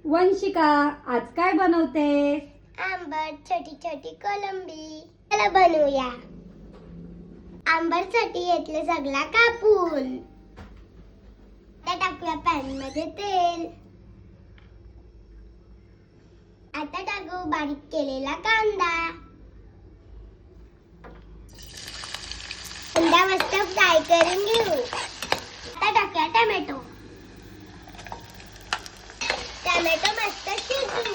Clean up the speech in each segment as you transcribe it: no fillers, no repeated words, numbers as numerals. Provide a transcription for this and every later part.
वंशिका, आज काय बनवतेस? आंबट छोटी छोटी कोलंबी. चला बनवूया. आंबटसाठी घेतलं सगळा कापून. आता टाकूया पॅन मध्ये तेल. आता टाकू बारीक केलेला कांदा. कांदा मस्त फ्राय करून घेऊ. आता टाकूया टोमॅटो. टोमॅटो मस्त शिजू.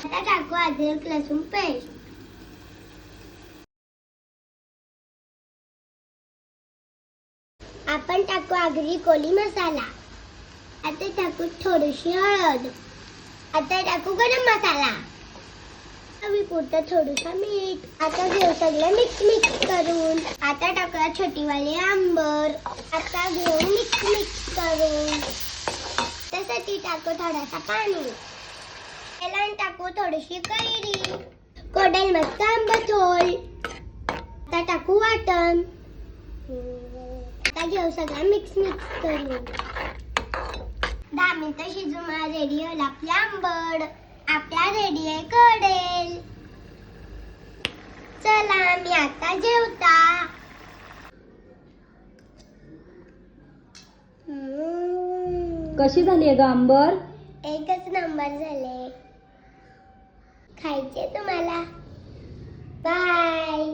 आता टाकू अद्रक लसूण पेस्ट. आपण टाकू आगरी कोळी मसाला. आता टाकू थोडीशी हळद. आता टाकू गरम मसाला. चवीपुरतं थोडंसं मीठ. आता घेऊ सगळं मिक्स करून. आता टाकूया छोटीवाली आंबर. आता घेऊ मिक्स करून. त्यासाठी टाकू थोडासा पाणी. त्याला टाकू थोडीशी कैरी. कोडेल मस्त आंबट होईल. आता टाकू वाटण. आता घेऊ सगळं मिक्स करून. 10 मिनिटं शिजून रेडी होईल आपली आंबट. आपला रेडी आहे कोडेल. चला मी आता जेवता. कशी झाली ग आंबर? एकच नंबर झाले. खायचे तुम्हाला? बाय.